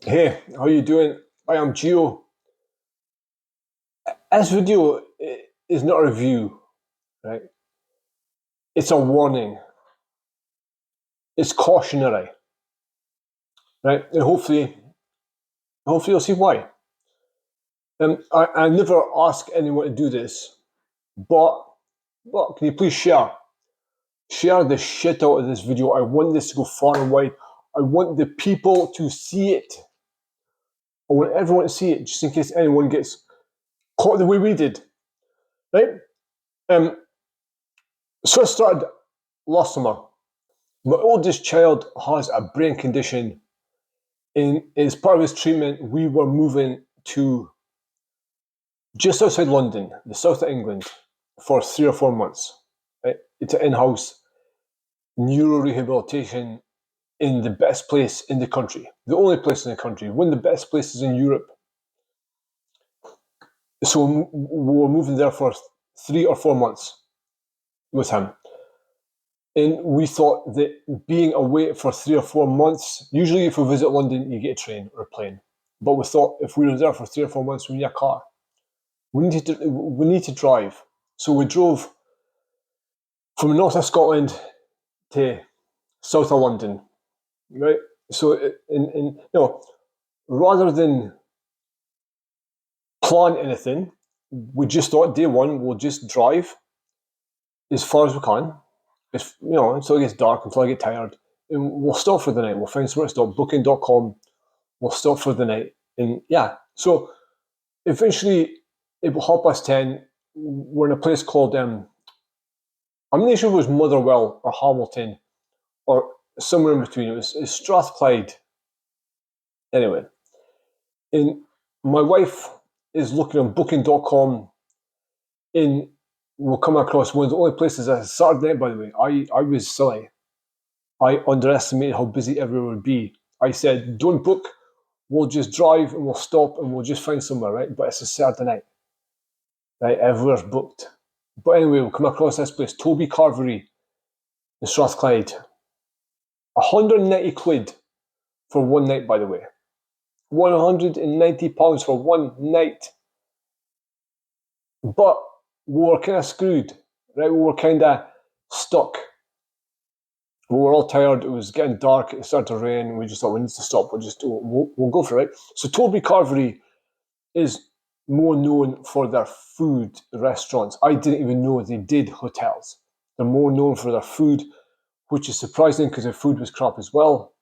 Hey, how you doing? I am Gio. This video is not a review, right? It's a warning. It's cautionary, right? And hopefully you'll see why. I never ask anyone to do this, but can you please share the shit out of this video? I want this to go far and wide. I want the people to see it. I want everyone to see it, just in case anyone gets caught the way we did, right? Um, so I started last summer. My oldest child has a brain condition. As part of his treatment, we were moving to just outside London, the south of England, for 3 or 4 months. Right? It's an in-house neuro rehabilitation in the best place in the country, the only place in the country, one of the best places in Europe. So we were moving there for 3 or 4 months with him. And we thought that being away for 3 or 4 months, usually if we visit London, you get a train or a plane. But we thought if we were there for 3 or 4 months, we need a car. We need to drive. So we drove from north of Scotland to south of London, right? So rather than plan anything, we just thought day one we'll just drive as far as we can. Until it gets dark, until I get tired, and we'll stop for the night. We'll find somewhere to stop. Booking.com. We'll stop for the night, and yeah. So eventually, about 10:30, we're in a place called I'm not sure if it was Motherwell or Hamilton or somewhere in between. It's Strathclyde. Anyway, and my wife is looking on Booking.com, and we'll come across one of the only places that Saturday night. By the way, I was silly. I underestimated how busy everyone would be. I said, "Don't book. We'll just drive and we'll stop and we'll just find somewhere, right?" But it's a Saturday night, right? Everywhere's booked. But anyway, we'll come across this place, Toby Carvery in Strathclyde. 190 quid for one night, by the way. £190 for one night. But we were kind of screwed, right? We were kind of stuck. We were all tired. It was getting dark. It started to rain. We just thought we need to stop. We'll go for it. So Toby Carvery is more known for their food restaurants. I didn't even know they did hotels. They're more known for their food, which is surprising because their food was crap as well.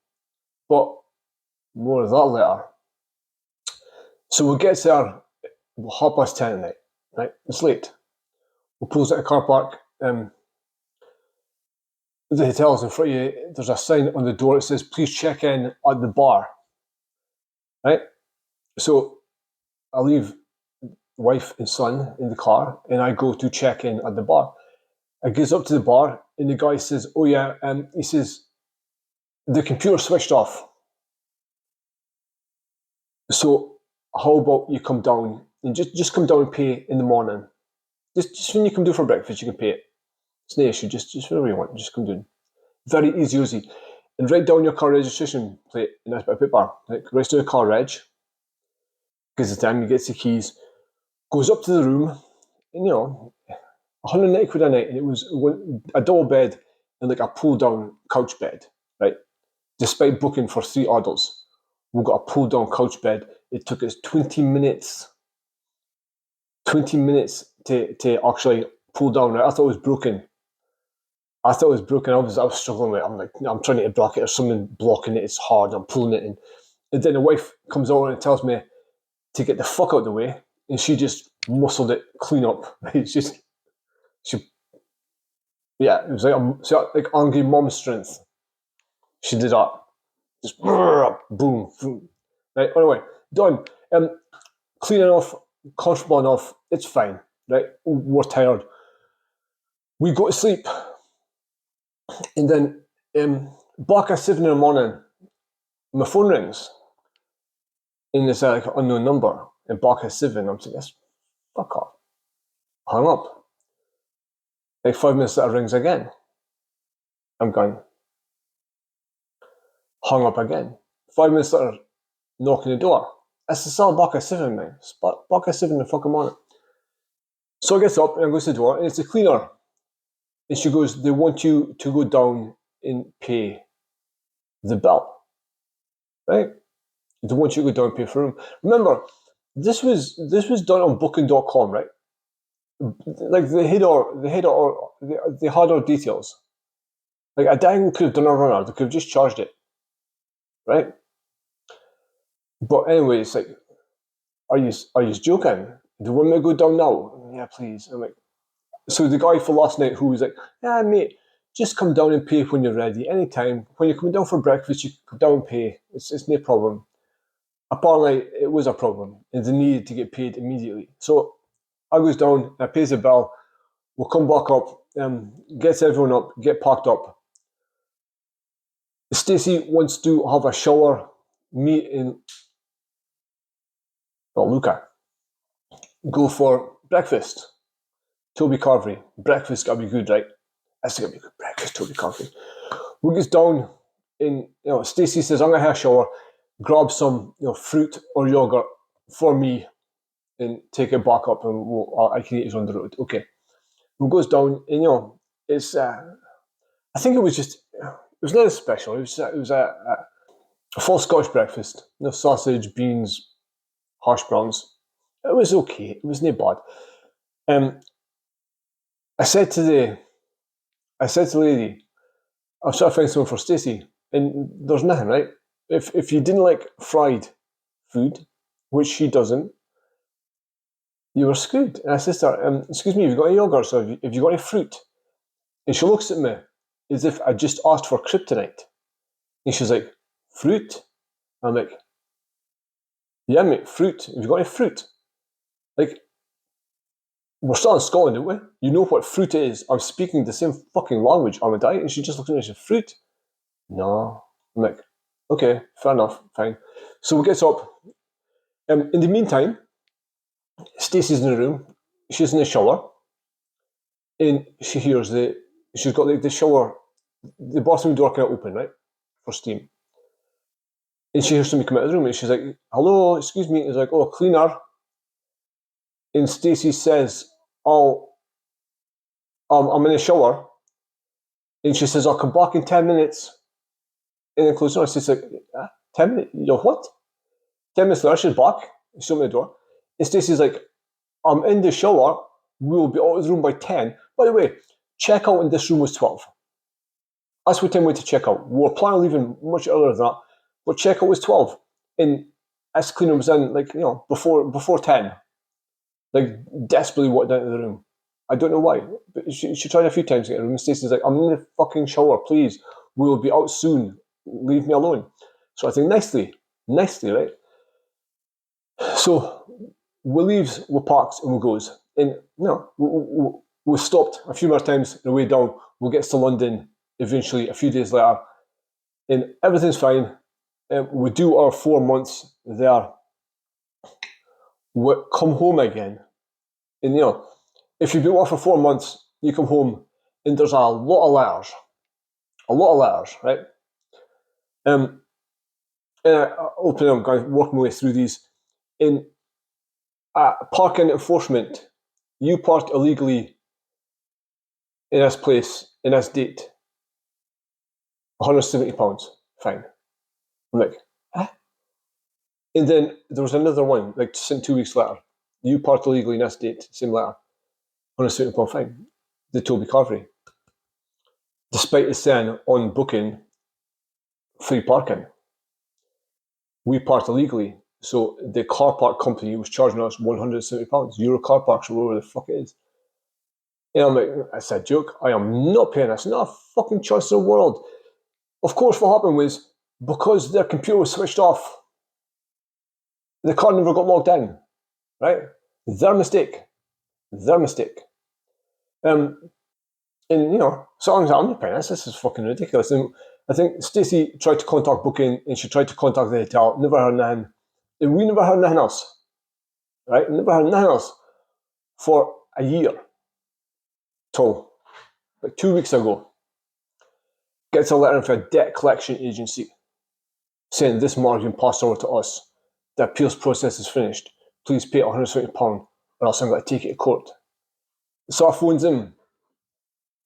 But more of that later. So we get there about 10:30 at night, right? It's late. We pull out a car park. The hotel's in front of you. There's a sign on the door that says, "Please check in at the bar." Right? So I leave wife and son in the car, and I go to check in at the bar. I goes up to the bar, and the guy says, "Oh yeah," he says, "the computer switched off. So how about you come down and just come down and pay in the morning? Just when you come down for breakfast, you can pay it. It's no issue. Just whenever you want, just come down. Very easy. And write down your car registration plate in a paper. Like write down your car reg. Because the time he gets the keys, goes up to the room, and 190 quid a night, and it was a double bed and like a pull down couch bed, right? Despite booking for 3 adults, we got a pull down couch bed. It took us 20 minutes to actually pull down. Right? I thought it was broken. I was struggling with it. I'm like, I'm trying to block it. There's something blocking it. It's hard. I'm pulling it in. And then the wife comes over and tells me to get the fuck out of the way. And she just muscled it clean up. It's just, it was like angry mom strength. She did that. Just boom, boom. Right, anyway, done. Clean enough, comfortable enough. It's fine. Right, we're tired. We go to sleep. And then back at 7 in the morning, my phone rings. And it's like an unknown number. And back at 7, I'm saying, fuck off. Hung up. Like 5 minutes later, rings again. I'm going, hung up again. 5 minutes later, knocking the door. It's the Sal Bucket 7, man. It's Bucket 7 the fucking morning. So I gets up and I goes to the door, and it's the cleaner. And she goes, they want you to go down and pay the bill. Right? They want you to go down and pay for room. Remember, this was done on booking.com, right? Like they had our details. Like a dangle could have done a runner, they could have just charged it. Right? But anyway, it's like, are you joking? Do you want me to go down now? Yeah, please. I'm like, so the guy for last night who was like, yeah, mate, just come down and pay when you're ready, anytime. When you're coming down for breakfast, you come down and pay. It's no problem. Apparently, it was a problem, and they needed to get paid immediately. So I goes down, I pays the bill, we'll come back up, gets everyone up, get packed up. Stacey wants to have a shower, me and Luca go for breakfast. Toby Carvery, breakfast gotta be good, right? That's gonna be good breakfast, Toby Carvery. We get down, and Stacey says, I'm gonna have a shower, grab some fruit or yogurt for me, and take it back up, and I can eat it on the road. Okay. We goes down, and it's I think it was nothing special. It was a full Scottish breakfast. Sausage, beans, hash browns. It was okay. It was no bad. I said to the lady, I'll try to find someone for Stacey, and there's nothing, right? If you didn't like fried food, which she doesn't, you were screwed. And I said to her, excuse me, have you got any yogurt? So have you got any fruit? And she looks at me as if I just asked for kryptonite. And she's like, fruit? I'm like, yeah, mate, fruit. Have you got any fruit? Like, we're still in Scotland, don't we? You know what fruit is. I'm speaking the same fucking language. I'm a diet. And she just looks at me and she says, fruit? No. I'm like, okay, fair enough, fine. So we get up. In the meantime, Stacey's in the room. She's in the shower. And she hears she's got the shower, the bathroom door kind of open, right? For steam. And she hears somebody come out of the room and she's like, hello, excuse me. It's like, oh, cleaner. And Stacey says, oh, I'm in the shower. And she says, I'll come back in 10 minutes. And then closes the door. She's like, 10 minutes? You're what? 10 minutes later, she's back. She's opened the door. And Stacey's like, I'm in the shower. We will be out of the room by 10. By the way, checkout in this room was 12. That's what time we went to check out. We were planning on leaving much earlier than that. But checkout was 12. And us cleaner was in, before 10. Like, desperately walked down to the room. I don't know why. But she tried a few times to get in the room. And Stacey's like, I'm in the fucking shower, please. We will be out soon. Leave me alone. So I think nicely, right? So we leaves, we parks, and we goes. And we stopped a few more times on the way down. We'll get to London eventually, a few days later. And everything's fine. We do our 4 months there. We come home again. And if you've been off for 4 months, you come home and there's a lot of letters. Right? And I open them, going working my way through these. In parking enforcement, you parked illegally in this place, in this date. £170, fine. I'm like, huh? And then there was another one, like 2 weeks later. You parked illegally in this date, same letter. £170 fine. The Toby Carvery. Despite it saying on booking, free parking. We parked illegally, so the car park company was charging us £170. Euro car parks or whatever the fuck it is. And I'm like, it's a joke. I am not paying this. Not a fucking chance in the world. Of course, what happened was, because their computer was switched off, the car never got logged in. Right? Their mistake. And so I'm not paying this. This is fucking ridiculous. And I think Stacey tried to contact booking, and she tried to contact the hotel. Never heard nothing. And we never heard nothing else. Right? Never heard nothing else for a year. Till like 2 weeks ago, gets a letter from a debt collection agency saying this margin passed over to us. The appeals process is finished. Please pay £170 or else I'm going to take it to court. So I phones him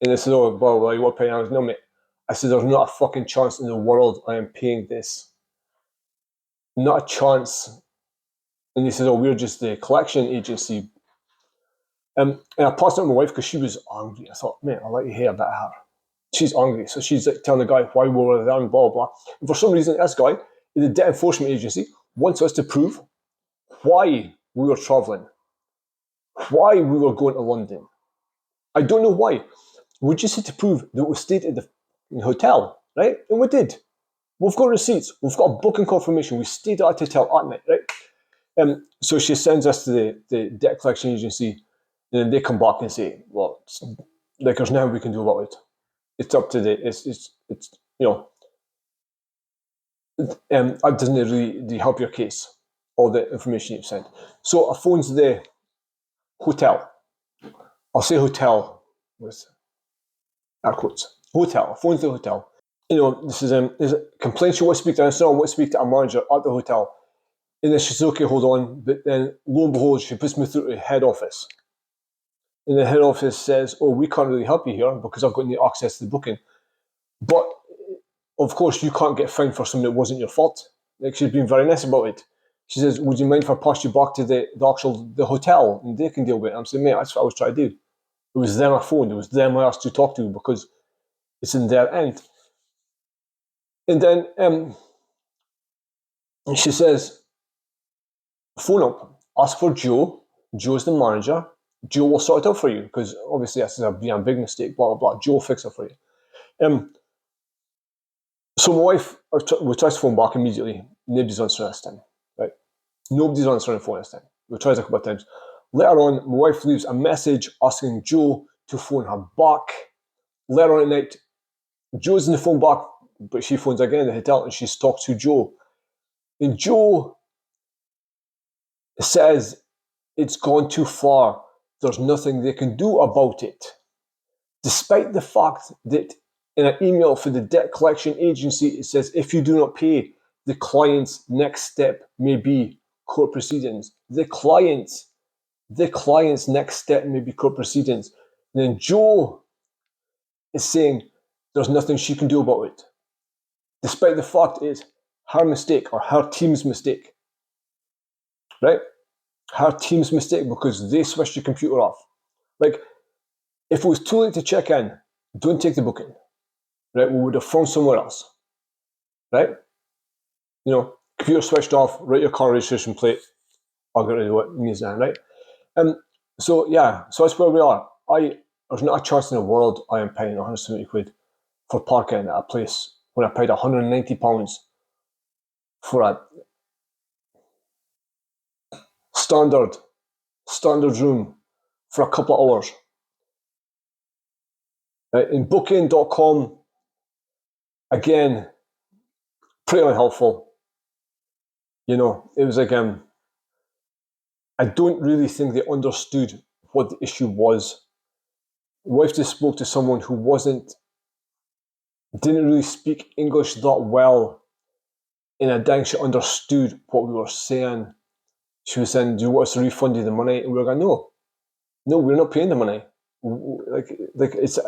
and they said, oh, well, you want to pay? And I was, no, mate. I said, there's not a fucking chance in the world I am paying this. Not a chance. And he said, oh, we're just the collection agency. And I passed it to my wife because she was angry. I thought, mate, I'll let you hear about her. She's angry. So she's like telling the guy why we were there and blah, blah, blah. And for some reason, this guy, in the debt enforcement agency, wants us to prove why we were travelling, why we were going to London. I don't know why. We just had to prove that we stayed at the hotel, right? And we did. We've got receipts. We've got a booking confirmation. We stayed at a hotel at night, right? So she sends us to the debt collection agency, and then they come back and say, well, like there's nothing we can do about it. It's up to it's you know, that doesn't really help your case, all the information you've sent. So I phones the hotel. I'll say hotel with air quotes. Hotel. I phones the hotel. You know, this is a complaint she wants to speak to, and so I want to speak to a manager at the hotel. And then she says, okay, hold on. But then, lo and behold, she puts me through to the head office. And the head office says, oh, we can't really help you here because I've got no access to the booking. But, of course, you can't get fined for something that wasn't your fault. Like, she's been very nice about it. She says, would you mind if I pass you back to the hotel and they can deal with it? I'm saying, mate, that's what I was trying to do. It was them I phoned. It was them I asked to talk to because it's in their end. And then she says, phone up, ask for Joe. Joe's the manager. Joe will sort it out for you because obviously this is a big mistake, blah, blah, blah. Joe will fix it for you. So my wife, we tries to phone back immediately. Nobody's answering this time, right? Nobody's answering the phone this time. We tried a couple of times. Later on, my wife leaves a message asking Joe to phone her back. Later on at night, Joe's in the phone back, but she phones again at the hotel and she talks to Joe. And Joe says it's gone too far. There's nothing they can do about it. Despite the fact that in an email for the debt collection agency, it says if you do not pay, the client's next step may be court proceedings. The client's next step may be court proceedings. And then Joe is saying there's nothing she can do about it. Despite the fact it's her mistake or her team's mistake. Right? Her team's mistake because they switched your computer off. Like, if it was too late to check in, don't take the booking. Right? We would have phoned somewhere else. Right? You know, computer switched off, write your car registration plate, I'll get rid of what needs now, right? So that's where we are. There's not a chance in the world I am paying 170 quid for parking at a place when I paid £190 for a standard room for a couple of hours. Right? In booking.com, again, pretty unhelpful. You know, it was like, I don't really think they understood what the issue was. Wife just spoke to someone who didn't really speak English that well, and I think she understood what we were saying. She was saying, do you want us to refund you the money? And we were going, no, we're not paying the money. Like it's,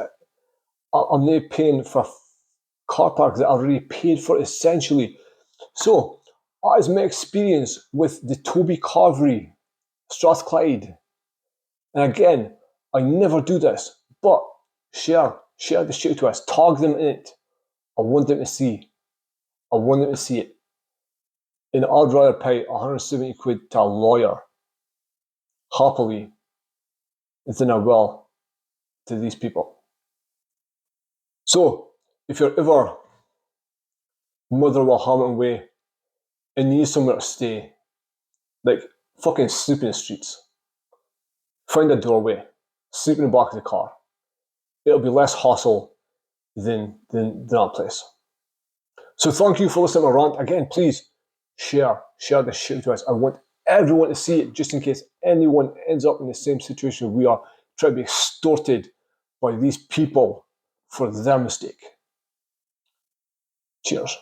I'm not paying for a car park that I already paid for essentially. So, that is my experience with the Toby Carvery Strathclyde. And again, I never do this, but share the shit to us, tag them in it. I want them to see it. And I'd rather pay 170 quid to a lawyer, happily, than I will to these people. So, if you're ever Motherwell Hamilton Way and need somewhere to stay, like fucking sleep in the streets, find a doorway, sleep in the back of the car. It'll be less hassle than that place. So thank you for listening to my rant. Again, please share this shit to us. I want everyone to see it just in case anyone ends up in the same situation we are, trying to be extorted by these people for their mistake. Cheers.